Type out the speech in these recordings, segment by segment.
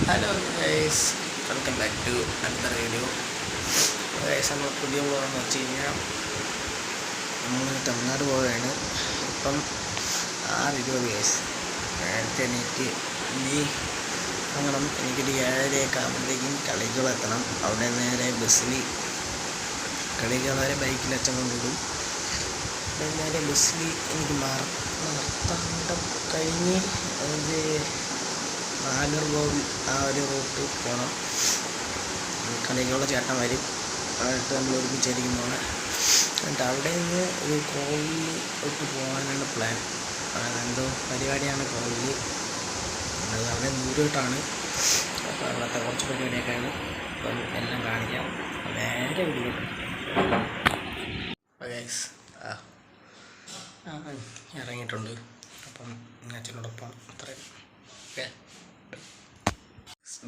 Hello guys, welcome back to അടുത്ത video. Guys, നമ്മൾ പുതിയ വ്ളോഗെന്ന് വെച്ച് കഴിഞ്ഞാൽ നമ്മൾ തമിഴ്നാട് പോവുകയാണ്. ഇപ്പം 6:20 ഗൈസ്. നേരത്തെ എണീറ്റ് ഇനി അങ്ങനെ എനിക്കൊരു 7:30 ആകുമ്പോഴത്തേക്കും കളികളെത്തണം. അവിടെ നേരെ ബസ്സിൽ കളികൾ വരെ ബൈക്കിൽ അച്ഛൻ കൊണ്ടിടും. നേരെ ബസ്സിൽ എനിക്ക് മാർത്താണ്ഡം കഴിഞ്ഞ് അത് നാഗർകോവിൽ ആ ഒരു റൂട്ട് പോകണം. കളികളുടെ ചേട്ടൻ വരും, ആയിട്ട് നമ്മൾ ഒരുമിച്ചായിരിക്കും പോകണം. എന്നിട്ട് അവിടെ നിന്ന് ഒരു കോവിലോട്ട് പോകാനാണ് പ്ലാൻ. എന്തോ പരിപാടിയാണ് കോവിൽ, അത് അവിടെ ദൂരോട്ടാണ്. അപ്പോൾ അവിടുത്തെ കുറച്ച് പരിപാടിയൊക്കെയാണ്. അപ്പം എല്ലാം കാണിക്കാം. നേരെ വീട്ടിലോട്ട് ഗൈസ് ഇറങ്ങിയിട്ടുണ്ട്. അപ്പം അച്ഛനോടൊപ്പം അത്രയും ഓക്കെ.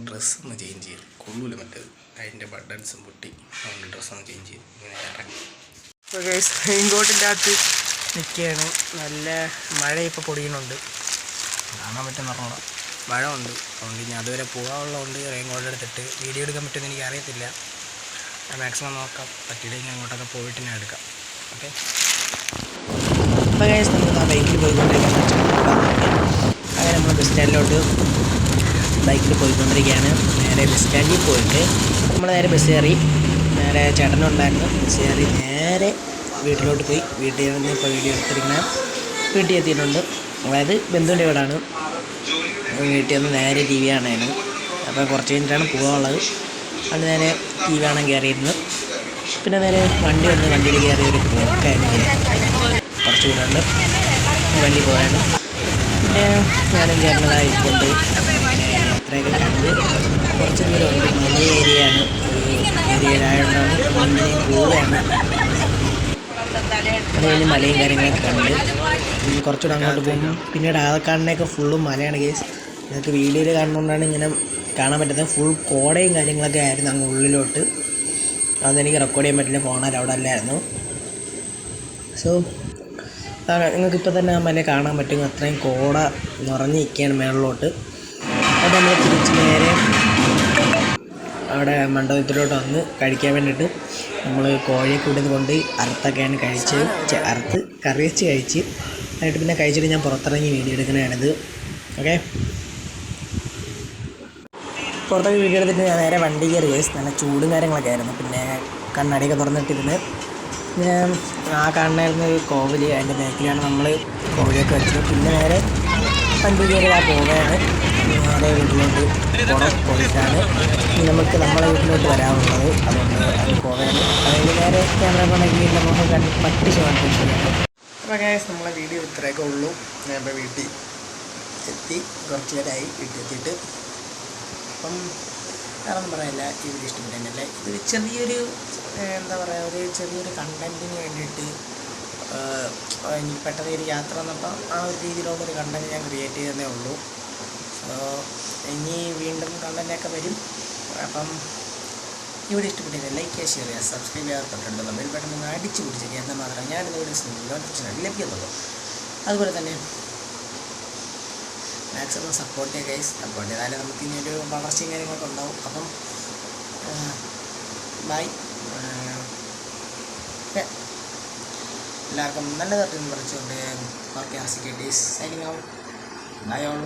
ഡ്രസ്സൊന്ന് ചേഞ്ച് ചെയ്ത് കൊള്ളൂല, മറ്റേത് അതിൻ്റെ ബട്ടൺസും പൊട്ടി. അതുകൊണ്ട് ഡ്രസ്സൊന്ന് ചേഞ്ച് ചെയ്ത് ഇങ്ങനെ ഇറങ്ങി. അപ്പോൾ ഗൈസ്, റെയിൻകോട്ടിൻ്റെ അകത്ത് നിൽക്കുകയാണ്. നല്ല മഴ ഇപ്പോൾ പൊടിയുന്നുണ്ട്, കാണാൻ പറ്റുന്ന പറഞ്ഞോളാം. മഴ ഉണ്ട്, അതുകൊണ്ട് ഇനി അതുവരെ പോകാനുള്ളതുകൊണ്ട് റെയിൻകോട്ട് എടുത്തിട്ട് വീഡിയോ എടുക്കാൻ പറ്റുമെന്ന് എനിക്ക് അറിയത്തില്ല. ഞാൻ മാക്സിമം നോക്കാം, പറ്റിയില്ലെങ്കിൽ അങ്ങോട്ടൊക്കെ പോയിട്ട് ഞാൻ എടുക്കാം. ഓക്കെ. അപ്പോൾ ഗൈസ്, നമ്മൾ ആ ബൈക്കിൽ പോയിക്കൊണ്ടിരിക്കുകയാണ്. അങ്ങനെ നമ്മൾ ബസ് സ്റ്റാൻഡിലോട്ട് ബൈക്കിൽ പോയിക്കൊണ്ടിരിക്കുകയാണ്. നേരെ ബസ് സ്റ്റാൻഡിൽ പോയിട്ട് നമ്മൾ നേരെ ബസ് കയറി. നേരെ ചേട്ടനുണ്ടായിരുന്നു, ബസ് കയറി നേരെ വീട്ടിലോട്ട് പോയി. വീട്ടിൽ നിന്ന് ഇപ്പോൾ വീഡിയോ എടുത്തിരിക്കുന്ന വീട്ടിൽ എത്തിയിട്ടുണ്ട്. അതായത് ബന്ധുവിൻ്റെ വീടാണ്. വീട്ടിൽ നിന്ന് നേരെ ടി വി കാണാനായിരുന്നു. അപ്പോൾ കുറച്ച് കഴിഞ്ഞിട്ടാണ് പോകാനുള്ളത്. അത് നേരെ ടി വി കാണാൻ കയറിയിരുന്നു. പിന്നെ നേരെ വണ്ടി വന്ന് വണ്ടിയിൽ കയറി ഒരു പോക്കായിരുന്നു. കുറച്ച് ദൂരമുണ്ട്, വണ്ടി പോകാനും. പിന്നെ ഞാനും ചേട്ടനതായിക്കൊണ്ട് യാത്രയൊക്കെ കണ്ട് കുറച്ച് ദൂരമുണ്ട്. മല ഏരിയയാണ്, ഏരിയയിലായതുകൊണ്ടാണ് മണ്ണിനെ പോവുകയാണ്. അത് കഴിഞ്ഞ് മലയും കാര്യങ്ങളൊക്കെ കണ്ട് കുറച്ചുകൂടെ അങ്ങോട്ട് പോകും. പിന്നീട് ആ കാണുന്നതൊക്കെ ഫുള്ളും മലയാണ് കേസ്. നിങ്ങൾക്ക് വീഡിയോയിൽ കാണുന്നതുകൊണ്ടാണ് ഇങ്ങനെ കാണാൻ പറ്റുന്നത്. ഫുൾ കോടയും കാര്യങ്ങളൊക്കെ ആയിരുന്നു അങ്ങ് ഉള്ളിലോട്ട്. അതൊന്നും എനിക്ക് റെക്കോർഡ് ചെയ്യാൻ പറ്റില്ല, ഫോണിൽ അവിടെ അല്ലായിരുന്നു. സോ നിങ്ങൾക്കിപ്പോൾ തന്നെ ആ മല കാണാൻ പറ്റും. അത്രയും കോട നിറഞ്ഞ് നിൽക്കുകയാണ് മേളിലോട്ട്. അത് നമ്മൾ തിരിച്ച് നേരെ അവിടെ മണ്ഡപത്തിലോട്ട് വന്ന് കഴിക്കാൻ വേണ്ടിയിട്ട് നമ്മൾ കോഴിയെ കൂടി കൊണ്ട് അറുത്തൊക്കെയാണ് കഴിച്ച് അറുത്ത് കറി വെച്ച് കഴിച്ച്. എന്നിട്ട് പിന്നെ കഴിച്ചിട്ട് ഞാൻ പുറത്തിറങ്ങി വീഡിയോ എടുക്കുന്നതാണിത്. ഓക്കെ. പുറത്തേക്ക് വീഡിയോ എടുത്തിട്ട് ഞാൻ നേരെ വണ്ടി കയറി. നല്ല ചൂടും കാര്യങ്ങളൊക്കെ ആയിരുന്നു. പിന്നെ കണ്ണാടിയൊക്കെ തുറന്നിട്ടിരുന്ന് ഞാൻ ആ കാണുന്നായിരുന്നു ഒരു കോവിൽ. അതിൻ്റെ ബാക്കിലാണ് നമ്മൾ കോവിലൊക്കെ വെച്ചത്. പിന്നെ നേരെ വണ്ടി കയറി ആ പോവുകയാണ്. നേരെ വീട്ടിലോട്ട് പോകണം. പോയിട്ടാണ് നമുക്ക് നമ്മളെ വീട്ടിലോട്ട് വരാറുള്ളത്. അതുകൊണ്ട് അത് പോവുകയാണ്. അതായത് നേരെ ക്യാമറ കൊണ്ടെങ്കിൽ നമുക്ക് പട്ടി ശതമാനം. അപ്പോൾ ഗൈസ്, നമ്മളെ വീഡിയോ ഇത്രയൊക്കെ ഉള്ളൂ. ഞാൻ ഇപ്പോൾ വീട്ടിൽ എത്തി, കുറച്ച് നേരമായി വീട്ടിൽ എത്തിയിട്ട്. അപ്പം വേറൊന്നും പറയാനില്ല. ഈ വീഡിയോ ഇഷ്ടപ്പെട്ടതന്നെയല്ലേ. ഇതൊരു ചെറിയൊരു എന്താ പറയുക, ഒരു ചെറിയൊരു കണ്ടൻറ്റിന് വേണ്ടിയിട്ട് ഇനി പെട്ടെന്ന് ഒരു യാത്ര എന്നപ്പം ആ ഒരു രീതിയിലുള്ളൊരു കണ്ടൻറ്റ് ഞാൻ ക്രിയേറ്റ് ചെയ്തതേ ഉള്ളൂ. ഇനി വീണ്ടും കണ്ടൻറ്റൊക്കെ വരും. അപ്പം ഇവിടെ ഇഷ്ടപ്പെട്ടില്ല ലൈക്ക് ചെയ്യുക, ഷെയർ ചെയ്യുക, സബ്സ്ക്രൈബ് ചെയ്യാറുണ്ട്. മൊബൈൽ ബട്ടൺ ഒന്ന് അടിച്ച് പിടിച്ചേക്കുക. എന്നാൽ മാത്രമേ ഞാൻ ഇവിടെ നോട്ടിഫിക്കേഷൻ ലഭിക്കത്തുള്ളൂ. അതുപോലെ തന്നെ മാക്സിമം സപ്പോർട്ട് ചെയ്യുക ഗൈസ്. സപ്പോർട്ട് ചെയ്താലേ നമുക്ക് ഇനി ഒരു വളർച്ചയും കാര്യങ്ങളൊക്കെ ഉണ്ടാവും. അപ്പം ബൈ. എല്ലാവർക്കും നല്ലതായിട്ട് പറിച്ചുകൊണ്ട് ഓക്കെ. ആസിക്കേറ്റീസ് സൈനിങ് ഔട്ട്. Bye all.